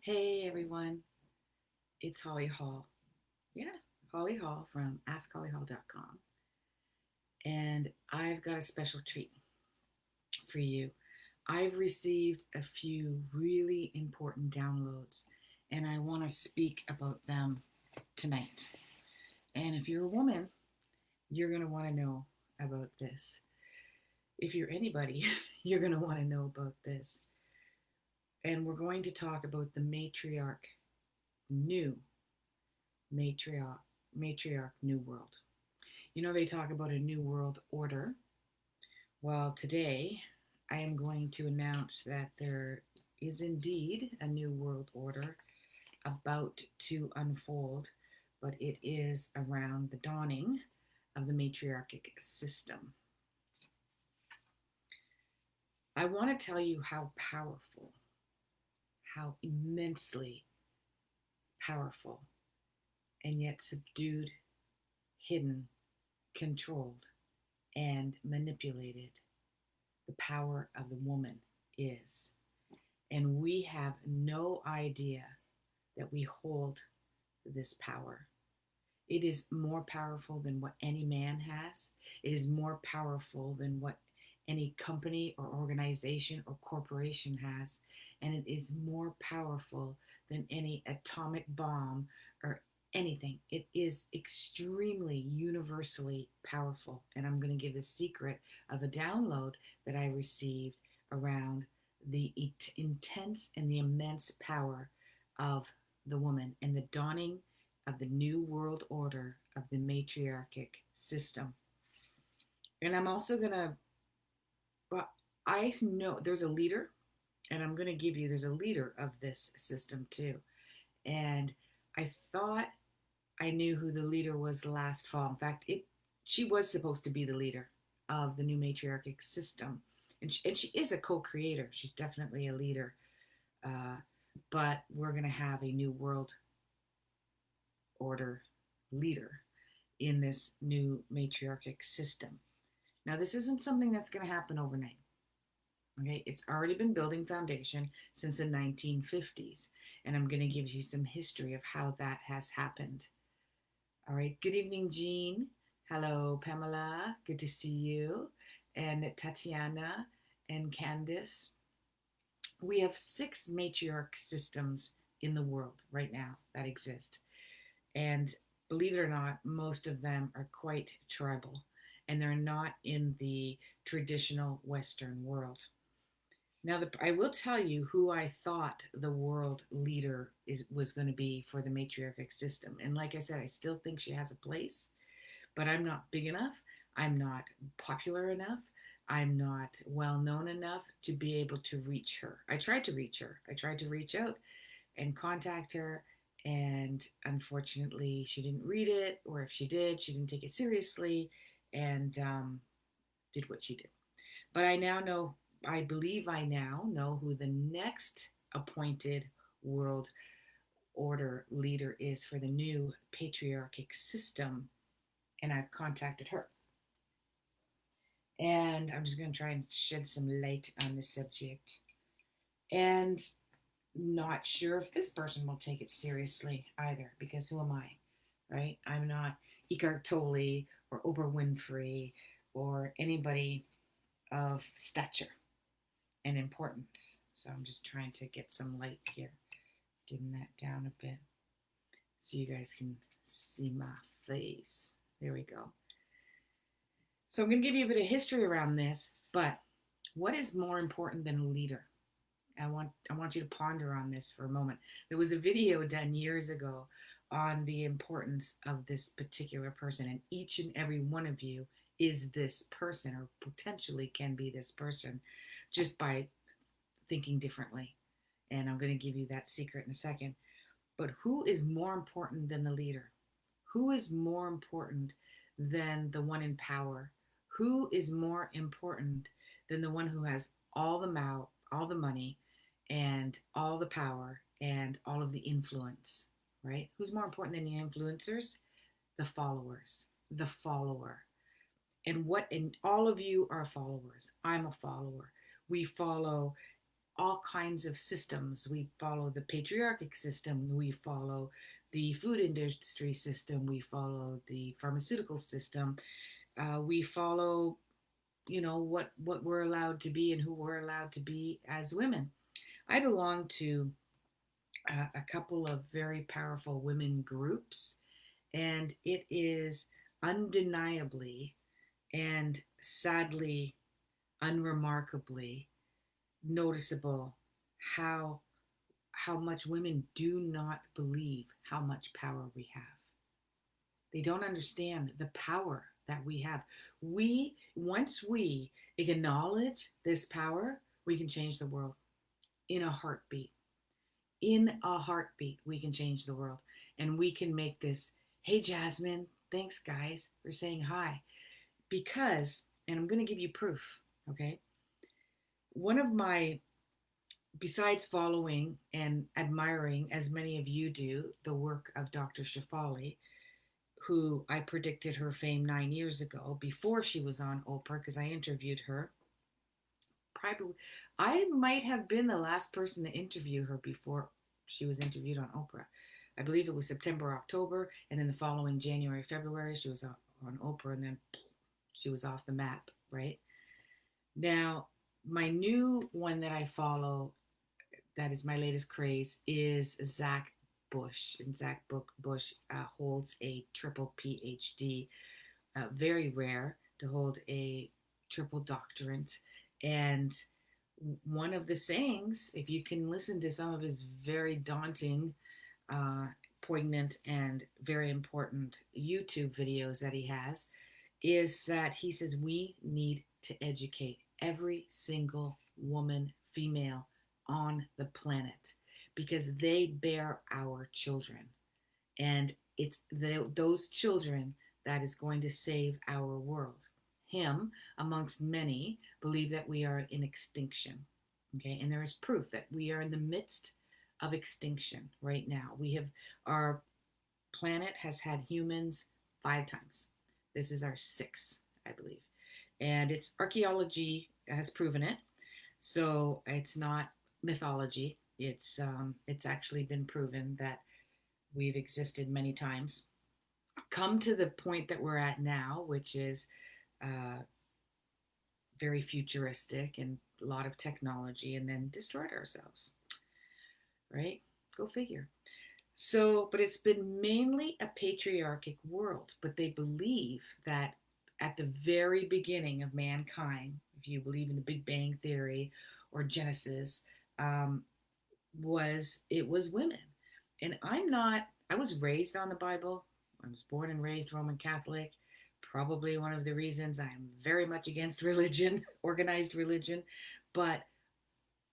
Hey everyone, it's Holly Hall. Yeah, Holly Hall from AskHollyHall.com. And I've got a special treat for you. I've received a few really important downloads, and I want to speak about them tonight. And if you're a woman, you're going to want to know about this. If you're anybody, you're going to want to know about this. And we're going to talk about the new matriarch, matriarch new world. You know, they talk about a new world order. Well, today I am going to announce that there is indeed a new world order about to unfold, but it is around the dawning of the matriarchic system. I want to tell you how powerful, how immensely powerful, and yet subdued, hidden, controlled, and manipulated the power of the woman is. And we have no idea that we hold this power. It is more powerful than what any man has. It is more powerful than what any company or organization or corporation has. And it is more powerful than any atomic bomb or anything. It is extremely universally powerful. And I'm going to give the secret of a download that I received around the intense and the immense power of the woman and the dawning of the new world order of the matriarchic system. And I'm also going to, well, I know there's a leader, and I'm going to give you, there's a leader of this system too. And I thought I knew who the leader was last fall. In fact, she was supposed to be the leader of the new matriarchic system. And she is a co creator. She's definitely a leader. Uh, but we're going to have a new world order leader in this new matriarchic system. Now, this isn't something that's going to happen overnight. Okay, it's already been building foundation since the 1950s, and I'm going to give you some history of how that has happened. All right, good evening, Jean. Hello, Pamela. Good to see you. And Tatiana and Candice. We have 6 matriarch systems in the world right now that exist. And believe it or not, most of them are quite tribal and they're not in the traditional Western world. Now, I will tell you who I thought the world leader was going to be for the matriarchic system. And like I said, I still think she has a place, but I'm not big enough. I'm not popular enough. I'm not well known enough to be able to reach her. I tried to reach her. I tried to reach out and contact her. And unfortunately, she didn't read it, or if she did, she didn't take it seriously and did what she did. But I now know, I believe I now know who the next appointed world order leader is for the new patriarchic system. And I've contacted her. And I'm just going to try and shed some light on the subject. And not sure if this person will take it seriously either, because who am I, right? I'm not Eckhart Tolle or Oprah Winfrey or anybody of stature and importance. So I'm just trying to get some light here, dim that down a bit so you guys can see my face. There we go. So I'm going to give you a bit of history around this, but what is more important than a leader? I want you to ponder on this for a moment. There was a video done years ago on the importance of this particular person, and each and every one of you is this person, or potentially can be this person, just by thinking differently. And I'm going to give you that secret in a second. But who is more important than the leader? Who is more important than the one in power? Who is more important than the one who has all the money, and all the power and all of the influence, right? Who's more important than the influencers? The followers, the follower. And all of you are followers. I'm a follower. We follow all kinds of systems. We follow the patriarchic system. We follow the food industry system. We follow the pharmaceutical system. We follow, what we're allowed to be and who we're allowed to be as women. I belong to a couple of very powerful women groups, and it is undeniably and sadly, unremarkably noticeable how how much women do not believe how much power we have. They don't understand the power that we have. We once we acknowledge this power, we can change the world in a heartbeat. In a heartbeat, we can change the world, and we can make this. Hey, Jasmine, thanks, guys, for saying hi. Because, and I'm going to give you proof, okay? One of my, besides following and admiring, as many of you do, the work of Dr. Shafali, who I predicted her fame 9 years ago before she was on Oprah, because I interviewed her. Probably, I might have been the last person to interview her before she was interviewed on Oprah. I believe it was September, October, and then the following January, February, she was on Oprah, and then she was off the map, right? Now, my new one that I follow, that is my latest craze, is Zach Bush. And Zach Bush holds a triple PhD, very rare to hold a triple doctorate. And one of the sayings, if you can listen to some of his very daunting, poignant, and very important YouTube videos that he has, is that he says we need to educate every single woman, female on the planet, because they bear our children. And it's those children that is going to save our world. Him, amongst many, believe that we are in extinction. Okay, and there is proof that we are in the midst of extinction right now. Our planet has had humans 5 times. This is our sixth, I believe. And it's archaeology has proven it. So it's not mythology. It's actually been proven that we've existed many times. Come to the point that we're at now, which is very futuristic and a lot of technology, and then destroyed ourselves. Right? Go figure. So, but it's been mainly a patriarchic world, but they believe that at the very beginning of mankind, if you believe in the Big Bang Theory or Genesis, was women. And I was raised on the Bible. I was born and raised Roman Catholic. Probably one of the reasons I'm very much against religion, organized religion. But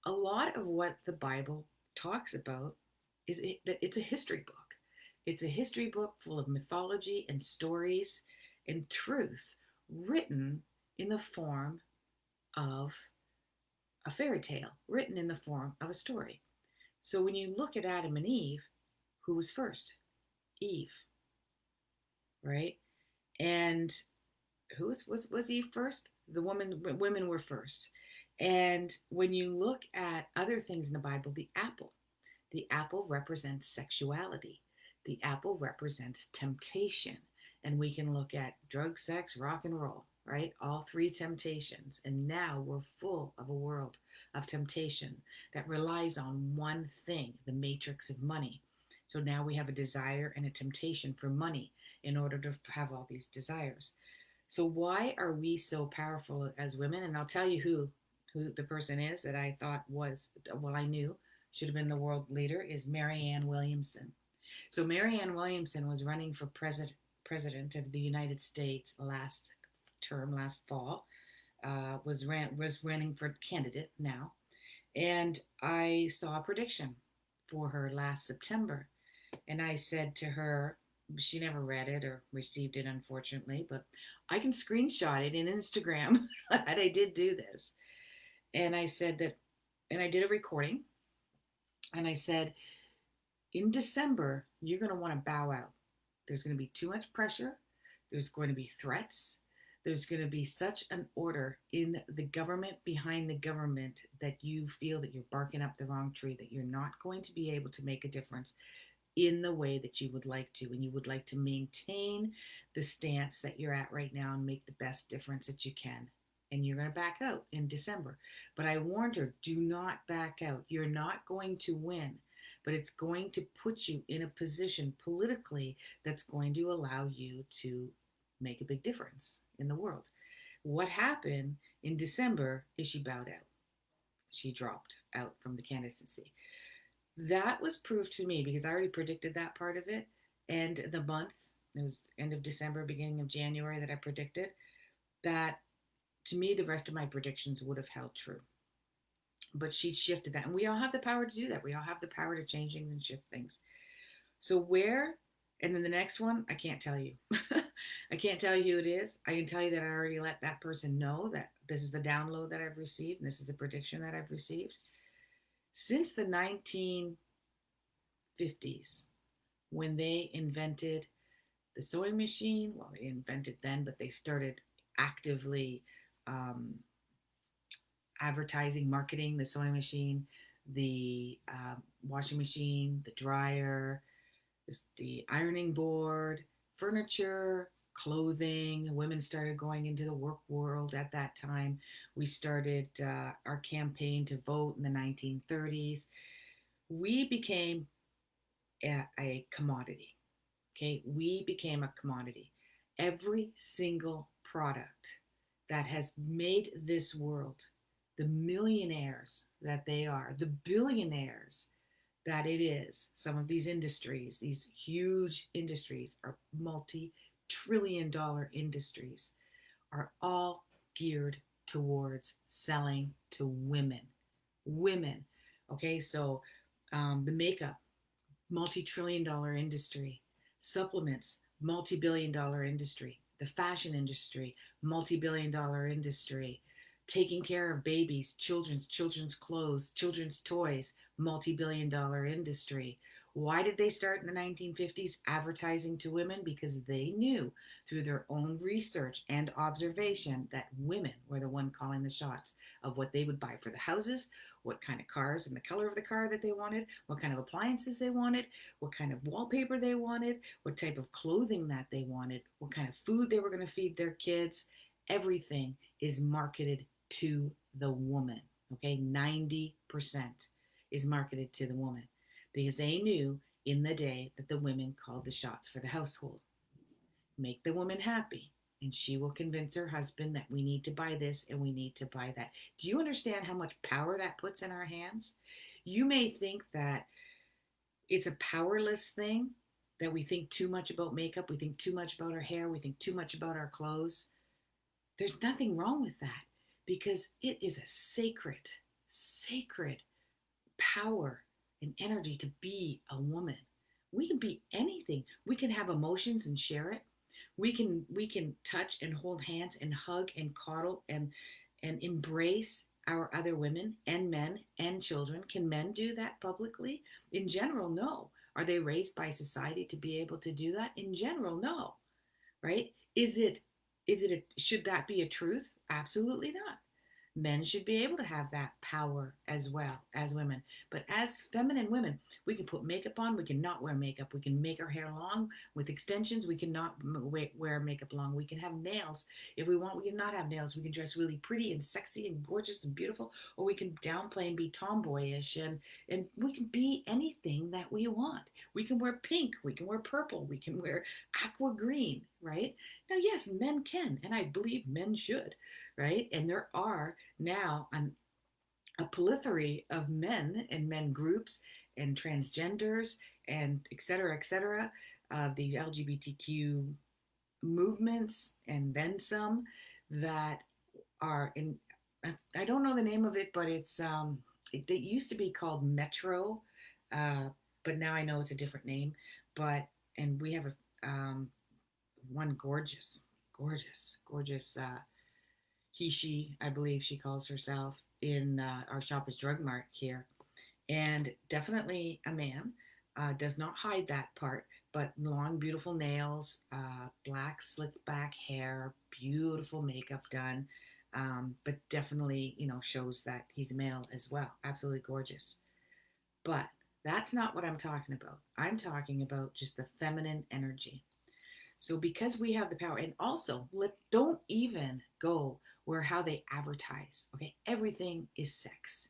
a lot of what the Bible talks about it's a history book. It's a history book full of mythology and stories and truths written in the form of a fairy tale, written in the form of a story. So when you look at Adam and Eve, who was first? Eve, right? And who was Eve first? Women were first. And when you look at other things in the Bible, the apple represents sexuality. The apple represents temptation. And we can look at drug, sex, rock and roll, right? All three temptations. And now we're full of a world of temptation that relies on one thing, the matrix of money. So now we have a desire and a temptation for money in order to have all these desires. So why are we so powerful as women? And I'll tell you who the person is that I thought I knew should have been the world leader is Marianne Williamson. So Marianne Williamson was running for president of the United States last fall, was running for candidate now. And I saw a prediction for her last September. And I said to her, she never read it or received it, unfortunately, but I can screenshot it in Instagram that I did do this. And I said that, and I did a recording, and I said, in December, you're going to want to bow out. There's going to be too much pressure. There's going to be threats. There's going to be such an order in the government behind the government that you feel that you're barking up the wrong tree, that you're not going to be able to make a difference in the way that you would like to. And you would like to maintain the stance that you're at right now and make the best difference that you can. And you're going to back out in December. But I warned her, do not back out. You're not going to win, but it's going to put you in a position politically that's going to allow you to make a big difference in the world. What happened in December is she bowed out. She dropped out from the candidacy. That was proved to me because I already predicted that part of it. And the month, it was end of December, beginning of January that I predicted, that to me, the rest of my predictions would have held true. But she shifted that. And we all have the power to do that. We all have the power to change things and shift things. So where, and then the next one, I can't tell you. I can't tell you who it is. I can tell you that I already let that person know that this is the download that I've received and this is the prediction that I've received. Since the 1950s, when they invented the sewing machine, well, they invented then, but they started actively advertising, marketing the sewing machine, the washing machine, the dryer, the ironing board, furniture, clothing. Women started going into the work world at that time. We started our campaign to vote in the 1930s. We became a commodity. Okay, we became a commodity. Every single product that has made this world the millionaires that they are, the billionaires that it is, some of these industries, these huge industries, are multi-trillion-dollar industries, are all geared towards selling to women. Women. Okay, so the makeup, multi-trillion-dollar industry. Supplements, multi-billion-dollar industry. The fashion industry, multi-billion-dollar industry. Taking care of babies, children's clothes, children's toys, multi-billion-dollar industry. Why did they start in the 1950s advertising to women? Because they knew through their own research and observation that women were the one calling the shots of what they would buy for the houses, what kind of cars and the color of the car that they wanted, what kind of appliances they wanted, what kind of wallpaper they wanted, what type of clothing that they wanted, what kind of food they were going to feed their kids. Everything is marketed to the woman. Okay, 90% is marketed to the woman because they knew in the day that the women called the shots for the household. Make the woman happy, and she will convince her husband that we need to buy this and we need to buy that. Do you understand how much power that puts in our hands? You may think that it's a powerless thing, that we think too much about makeup, we think too much about our hair, we think too much about our clothes. There's nothing wrong with that because it is a sacred power and energy to be a woman. We can be anything. We can have emotions and share it. We can touch and hold hands and hug and coddle and embrace our other women and men and children. Can men do that publicly? In general, no. Are they raised by society to be able to do that? In general, no. Right? Should that be a truth? Absolutely not. Men should be able to have that power as well as women. But as feminine women, we can put makeup on. We can not wear makeup. We can make our hair long with extensions. We can not wear makeup long. We can have nails if we want. We can not have nails. We can dress really pretty and sexy and gorgeous and beautiful, or we can downplay and be tomboyish, and we can be anything that we want. We can wear pink. We can wear purple. We can wear aqua green, right? Now, yes, men can, and I believe men should, right? And there are now a plethora of men and men groups and transgenders and et cetera, the LGBTQ movements and then some that are in, I don't know the name of it, but it used to be called Metro, but now I know it's a different name. But, and we have one gorgeous she, I believe she calls herself, in our Shoppers Drug Mart here, and definitely a man, does not hide that part, but long, beautiful nails, black, slicked back hair, beautiful makeup done, but definitely, shows that he's male as well. Absolutely gorgeous. But that's not what I'm talking about. I'm talking about just the feminine energy. So because we have the power, and also don't even go where how they advertise. Okay, everything is sex.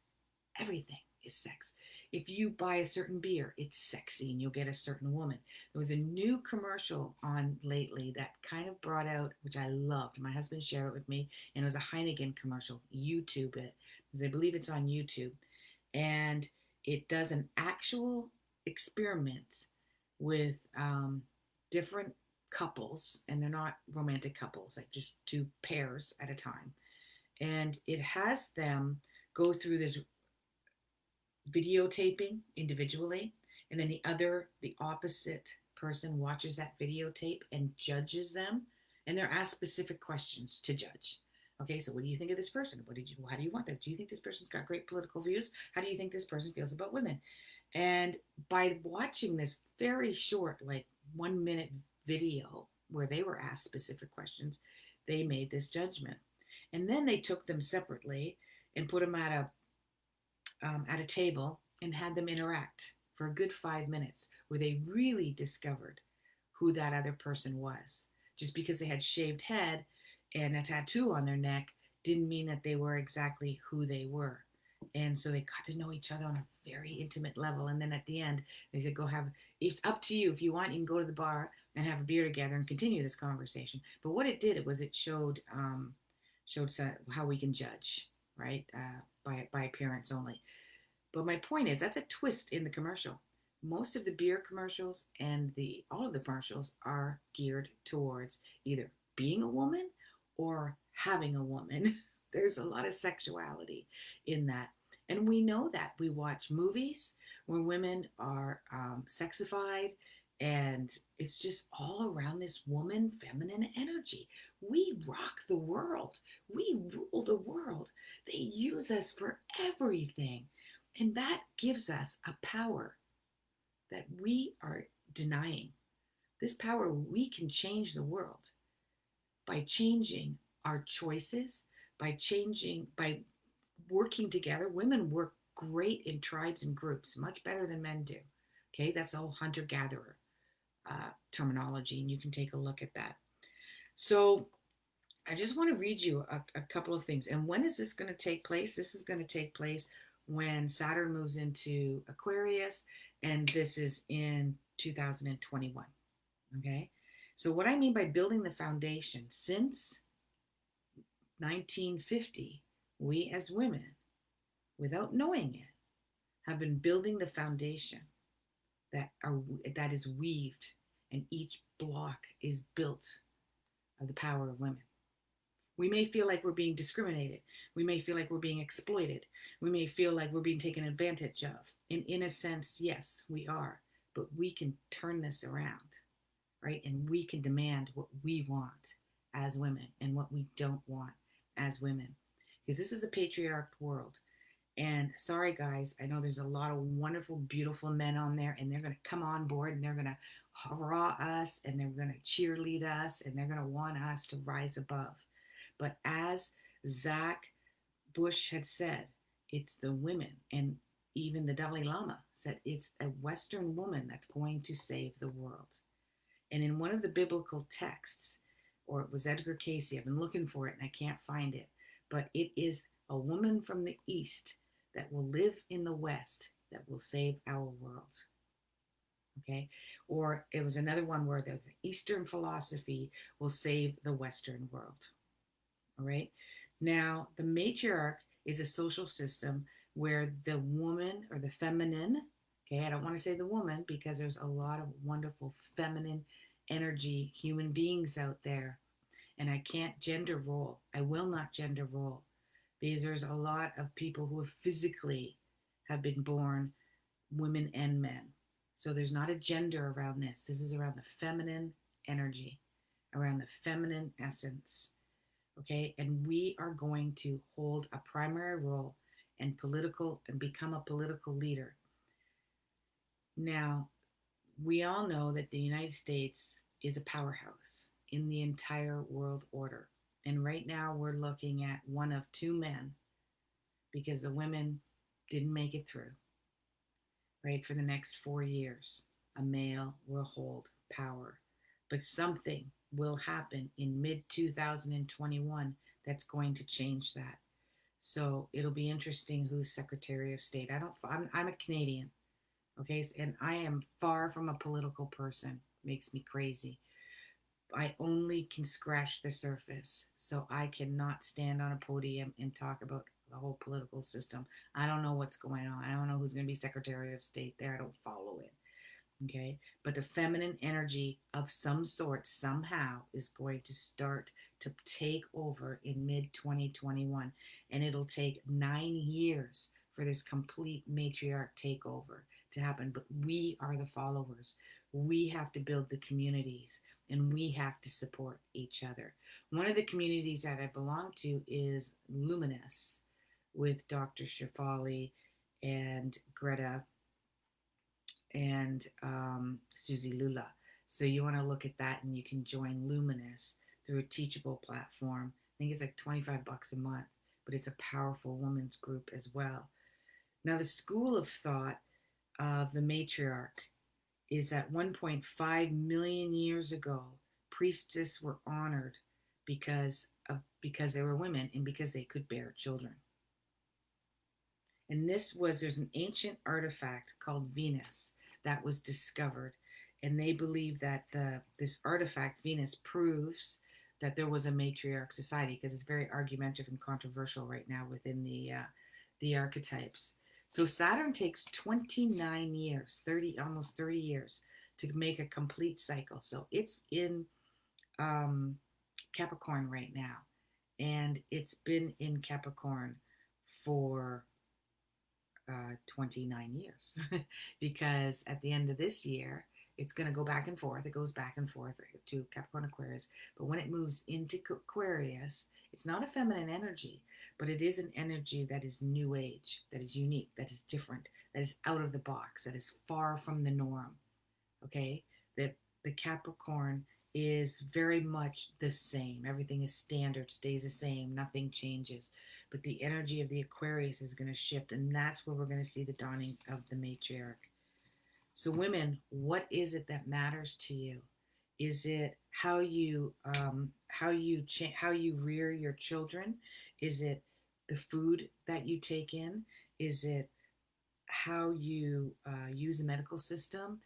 Everything is sex. If you buy a certain beer, it's sexy and you'll get a certain woman. There was a new commercial on lately that kind of brought out, which I loved. My husband shared it with me, and it was a Heineken commercial. YouTube it, because I believe it's on YouTube. And it does an actual experiment with different couples, and they're not romantic couples, like just two pairs at a time. And it has them go through this videotaping individually, and then the opposite person watches that videotape and judges them, and they're asked specific questions to judge. Okay, so what do you think of this person? How do you want them? Do you think this person's got great political views? How do you think this person feels about women? And by watching this very short, like 1 minute video where they were asked specific questions, they made this judgment. And then they took them separately and put them at a table and had them interact for a good 5 minutes, where they really discovered who that other person was. Just because they had shaved head and a tattoo on their neck didn't mean that they were exactly who they were. And so they got to know each other on a very intimate level. And then at the end, they said, it's up to you. If you want, you can go to the bar and have a beer together and continue this conversation. But what it did was it showed how we can judge, right? By appearance only. But my point is, that's a twist in the commercial. Most of the beer commercials and all of the commercials are geared towards either being a woman or having a woman. There's a lot of sexuality in that. And we know that. We watch movies where women are sexified, and it's just all around this woman feminine energy. We rock the world. We rule the world. They use us for everything. And that gives us a power that we are denying. This power, we can change the world by changing our choices, by working together. Women work great in tribes and groups, much better than men do. Okay, that's all hunter-gatherer terminology, and you can take a look at that. So I just want to read you a couple of things. And when is this going to take place? This is going to take place when Saturn moves into Aquarius, and this is in 2021. Okay, so what I mean by building the foundation, since 1950, we as women, without knowing it, have been building the foundation that is weaved, and each block is built of the power of women. We may feel like we're being discriminated. We may feel like we're being exploited. We may feel like we're being taken advantage of. And in a sense, yes, we are. But we can turn this around, right? And we can demand what we want as women and what we don't want as women. Because this is a patriarch world. And sorry, guys, I know there's a lot of wonderful, beautiful men on there, and they're going to come on board, and they're going to hurrah us, and they're going to cheerlead us, and they're going to want us to rise above. But as Zach Bush had said, it's the women, and even the Dalai Lama said it's a Western woman that's going to save the world. And in one of the biblical texts, or it was Edgar Cayce, I've been looking for it and I can't find it, but it is a woman from the East that will live in the West that will save our world. Okay? Or it was another one where the Eastern philosophy will save the Western world. All right? Now, the matriarch is a social system where the woman or the feminine, okay, I don't want to say the woman because there's a lot of wonderful feminine energy human beings out there. And I can't gender role. I will not gender role, because there's a lot of people who physically have been born women and men. So there's not a gender around this. This is around the feminine energy, around the feminine essence. Okay, and we are going to hold a primary role and become a political leader. Now, We all know that the United States is a powerhouse in the entire world order. And right now we're looking at one of two men because the women didn't make it through, right? For the next 4 years, a male will hold power. But something will happen in mid 2021 that's going to change that. So it'll be interesting who's Secretary of State. I'm a Canadian, okay? And I am far from a political person. Makes me crazy. I only can scratch the surface. So I cannot stand on a podium and talk about the whole political system. I don't know what's going on. I don't know who's going to be Secretary of State there. I don't follow it. Okay. But the feminine energy of some sort somehow is going to start to take over in mid 2021. And it'll take 9 years for this complete matriarch takeover to happen. But we are the followers. We have to build the communities and we have to support each other. One of the communities that I belong to is Luminous with Dr. Shafali and Greta and Susie Lula. So you want to look at that and you can join Luminous through a teachable platform. I think it's like $25 a month, but it's a powerful women's group as well. Now, the school of thought of the matriarch is that 1.5 million years ago, priestesses were honored because they were women and because they could bear children. And there's an ancient artifact called Venus that was discovered. And they believe that this artifact, Venus, proves that there was a matriarch society because it's very argumentative and controversial right now within the archetypes. So Saturn takes 29 years, almost 30 years to make a complete cycle. So it's in Capricorn right now. And it's been in Capricorn for 29 years because at the end of this year, it's going to go back and forth. It goes back and forth to Capricorn Aquarius. But when it moves into Aquarius, it's not a feminine energy, but it is an energy that is new age, that is unique, that is different, that is out of the box, that is far from the norm. Okay? That the Capricorn is very much the same. Everything is standard, stays the same, nothing changes. But the energy of the Aquarius is going to shift, and that's where we're going to see the dawning of the matriarch. So, women, what is it that matters to you? Is it how you rear your children? Is it the food that you take in? Is it how you use the medical system?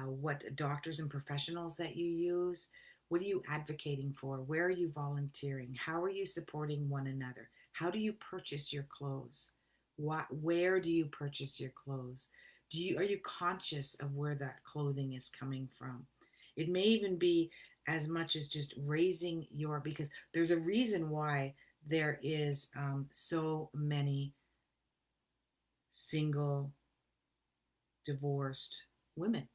What doctors and professionals that you use? What are you advocating for? Where are you volunteering? How are you supporting one another? How do you purchase your clothes? Where do you purchase your clothes? Are you conscious of where that clothing is coming from? It may even be as much as just raising because there's a reason why there is so many single, divorced women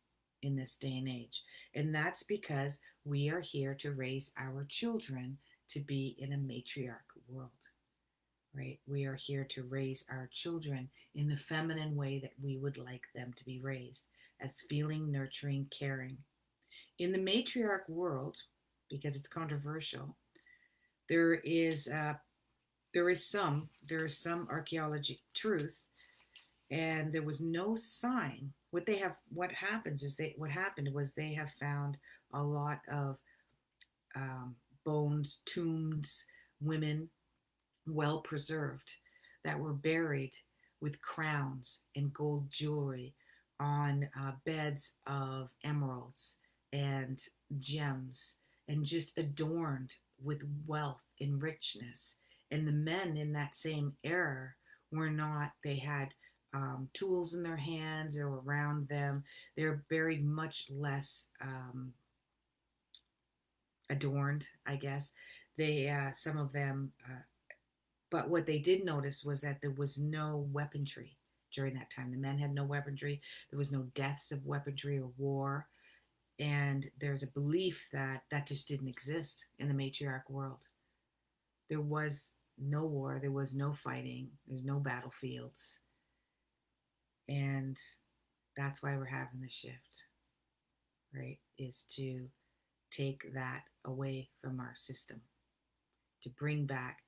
in this day and age. And that's because we are here to raise our children to be in a matriarch world, right? We are here to raise our children in the feminine way that we would like them to be raised, as feeling, nurturing, caring. In the matriarch world, because it's controversial, there is some archaeology truth, and there was no sign. What happened was they have found a lot of bones, tombs, women well preserved that were buried with crowns and gold jewelry on beds of emeralds and gems and just adorned with wealth and richness. And the men in that same era were not, they had tools in their hands or around them. They're buried much less adorned, I guess. Some of them, but what they did notice was that there was no weaponry during that time. The men had no weaponry. There was no deaths of weaponry or war. And there's a belief that that just didn't exist in the matriarch world. There was no war. There was no fighting. There's no battlefields. And that's why we're having the shift. right, is to take that away from our system, to bring back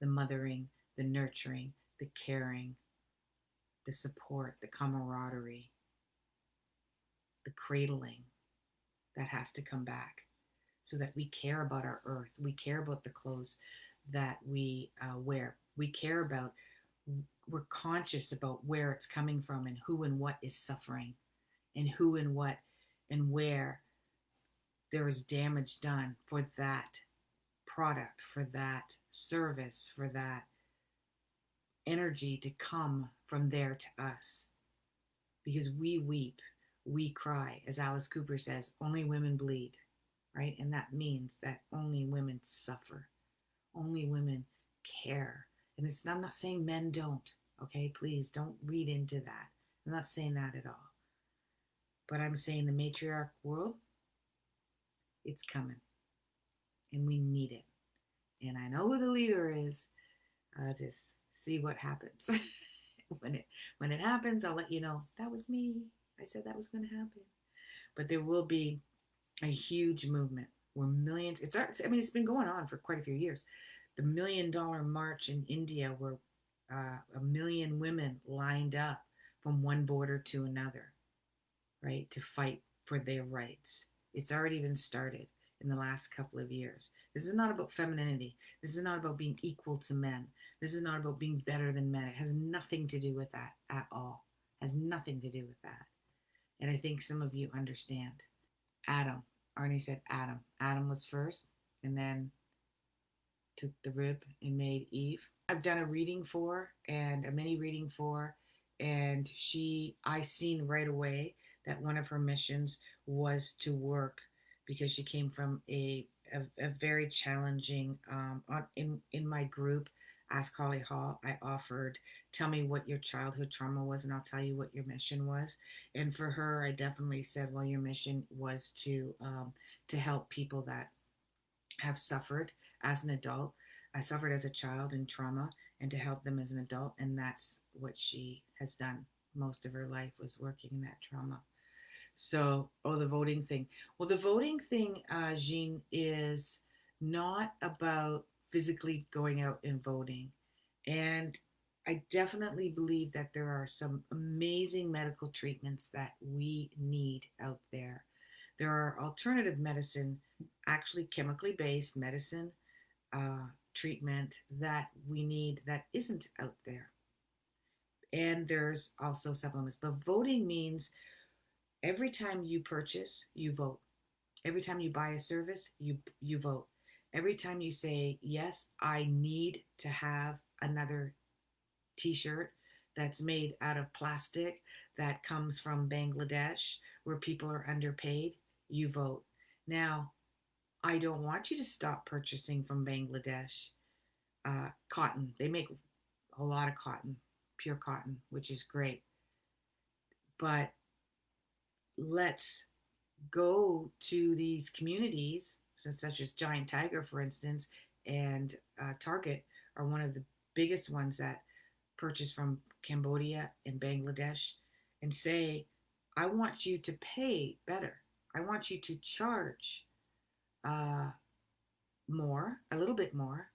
the mothering, the nurturing, the caring, the support, the camaraderie, the cradling that has to come back so that we care about our earth. We care about the clothes that we wear. We care about, we're conscious about where it's coming from and who and what is suffering and who and what and where there is damage done for that product, for that service, for that energy to come from there to us. Because we weep, we cry. As Alice Cooper says, only women bleed, right? And that means that only women suffer, only women care. And I'm not saying men don't, okay? Please don't read into that. I'm not saying that at all. But I'm saying the matriarch world, it's coming. And we need it. And I know who the leader is. I'll just see what happens. when it happens, I'll let you know. That was me. I said that was going to happen. But there will be a huge movement where millions, it's been going on for quite a few years. The $1 million march in India, where a million women lined up from one border to another, right, to fight for their rights. It's already been started in the last couple of years. This is not about femininity. This is not about being equal to men. This is not about being better than men. It has nothing to do with that at all. It has nothing to do with that. And I think some of you understand. Adam. Arnie said Adam. Adam was first and then took the rib and made Eve. I've done a reading for and a mini reading for, and I seen right away that one of her missions was to work because she came from a very challenging in my group Ask Holly Hall. I offered, tell me what your childhood trauma was and I'll tell you what your mission was. And for her, I definitely said, well, your mission was to help people that have suffered as an adult. I suffered as a child in trauma, and to help them as an adult. And that's what she has done. Most of her life was working in that trauma. So, the voting thing. Well, the voting thing, Jean, is not about physically going out and voting. And I definitely believe that there are some amazing medical treatments that we need out there. There are alternative medicine, actually chemically based medicine treatment that we need that isn't out there. And there's also supplements. But voting means every time you purchase, you vote. Every time you buy a service, you vote. Every time you say, yes, I need to have another t-shirt that's made out of plastic that comes from Bangladesh where people are underpaid, you vote. Now, I don't want you to stop purchasing from Bangladesh cotton. They make a lot of cotton, pure cotton, which is great. But let's go to these communities, such as Giant Tiger, for instance, and Target are one of the biggest ones that purchase from Cambodia and Bangladesh, and say, I want you to pay better. I want you to charge uh, more, a little bit more,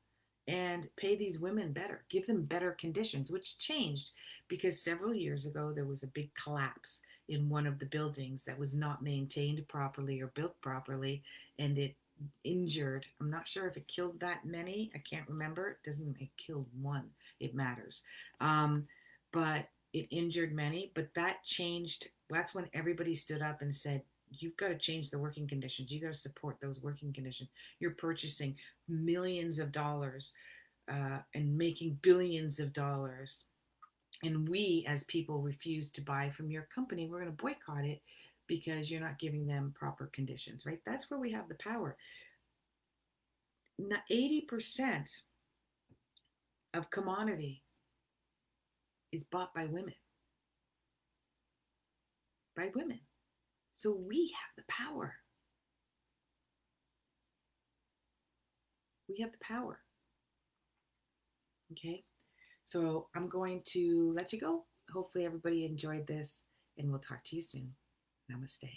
and pay these women better, give them better conditions, which changed because several years ago there was a big collapse in one of the buildings that was not maintained properly or built properly, and it injured, I'm not sure if it killed that many, I can't remember, it doesn't, it killed one, it matters, but it injured many. But that changed, that's when everybody stood up and said, you've got to change the working conditions. You got to support those working conditions. You're purchasing millions of dollars and making billions of dollars. And we, as people, refuse to buy from your company. We're going to boycott it because you're not giving them proper conditions, right? That's where we have the power. Now, 80% of commodity is bought by women. By women. So we have the power. We have the power. Okay? So I'm going to let you go. Hopefully everybody enjoyed this, and we'll talk to you soon. Namaste.